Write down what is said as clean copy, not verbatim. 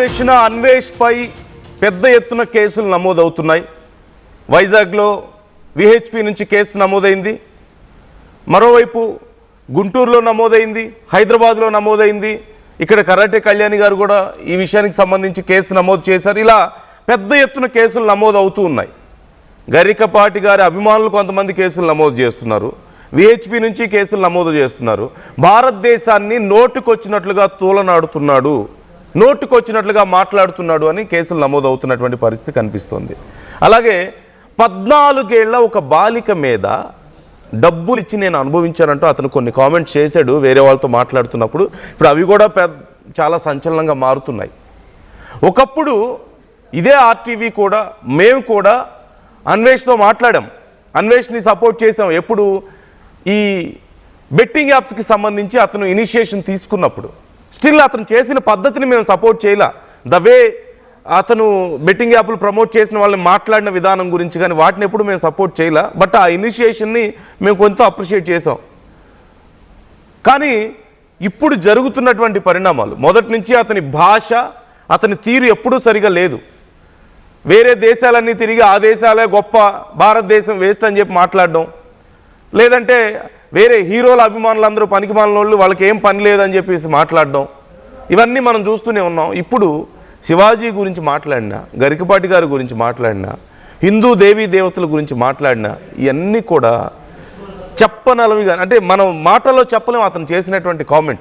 అన్వేషణ అన్వేష్పై పెద్ద ఎత్తున కేసులు నమోదవుతున్నాయి. వైజాగ్లో విహెచ్పి నుంచి కేసు నమోదైంది. మరోవైపు గుంటూరులో నమోదైంది, హైదరాబాద్లో నమోదైంది. ఇక్కడ కరాటే కళ్యాణి గారు కూడా ఈ విషయానికి సంబంధించి కేసు నమోదు చేశారు. ఇలా పెద్ద ఎత్తున కేసులు నమోదు అవుతూ ఉన్నాయి. గరికపాటి గారి అభిమానులు కొంతమంది కేసులు నమోదు చేస్తున్నారు. విహెచ్పి నుంచి కేసులు నమోదు చేస్తున్నారు. భారతదేశాన్ని నోటుకొచ్చినట్లుగా తూలనాడుతున్నాడు, నోటుకొచ్చినట్లుగా మాట్లాడుతున్నాడు అని కేసులు నమోదవుతున్నటువంటి పరిస్థితి కనిపిస్తోంది. అలాగే 14 ఏళ్ల ఒక బాలిక మీద డబ్బులు ఇచ్చి నేను అనుభవించానంటూ అతను కొన్ని కామెంట్స్ చేశాడు వేరే వాళ్ళతో మాట్లాడుతున్నప్పుడు. ఇప్పుడు అవి కూడా చాలా సంచలనంగా మారుతున్నాయి. ఒకప్పుడు ఇదే ఆర్టీవీ కూడా మేము కూడా అన్వేష్తో మాట్లాడాం, అన్వేష్ని సపోర్ట్ చేసాం. ఎప్పుడు ఈ బెట్టింగ్ యాప్స్కి సంబంధించి అతను ఇనిషియేషన్ తీసుకున్నప్పుడు స్టిల్ అతను చేసిన పద్ధతిని మేము సపోర్ట్ చేయలే. ద వే అతను బెట్టింగ్ యాప్లు ప్రమోట్ చేసిన వాళ్ళని మాట్లాడిన విధానం గురించి కానీ వాటిని ఎప్పుడు మేము సపోర్ట్ చేయలే. బట్ ఆ ఇనిషియేషన్ని మేము కొంత అప్రిషియేట్ చేసాం. కానీ ఇప్పుడు జరుగుతున్నటువంటి పరిణామాలు, మొదటి నుంచి అతని భాష, అతని తీరు ఎప్పుడూ సరిగా లేదు. వేరే దేశాలన్నీ తిరిగి ఆ దేశాలే గొప్ప, భారతదేశం వేస్ట్ అని చెప్పి మాట్లాడడం, లేదంటే వేరే హీరోల అభిమానులందరూ పనికిమాలిన వాళ్ళు, వాళ్ళకి ఏం పని లేదని చెప్పేసి మాట్లాడడం, ఇవన్నీ మనం చూస్తూనే ఉన్నాం. ఇప్పుడు శివాజీ గురించి మాట్లాడినా, గరికపాటి గారి గురించి మాట్లాడినా, హిందూ దేవీ దేవతల గురించి మాట్లాడినా ఇవన్నీ కూడా చెప్పనలవిగా, అంటే మనం మాటల్లో చెప్పలేం అతను చేసినటువంటి కామెంట్స్.